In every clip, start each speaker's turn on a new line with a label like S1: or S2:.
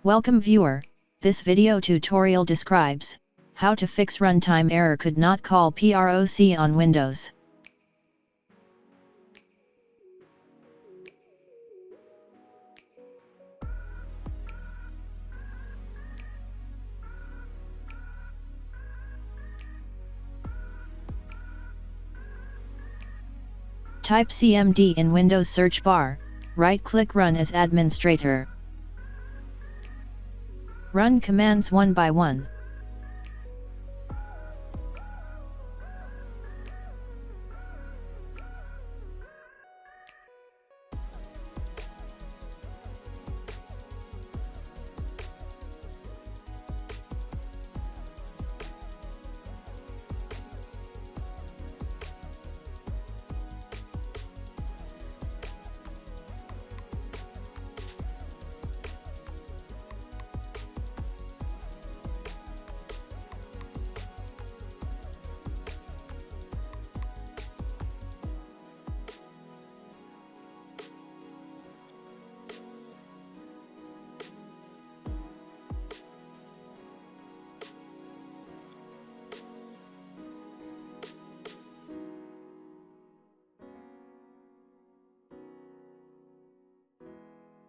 S1: Welcome viewer, this video tutorial describes how to fix runtime error could not call Proc on Windows. Type CMD in Windows search bar, right-click Run as administrator. Run commands one by one.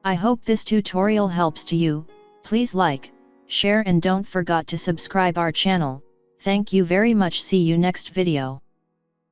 S1: I hope this tutorial helps to you. Please like, share and don't forget to subscribe our channel. Thank you very much. See you next video.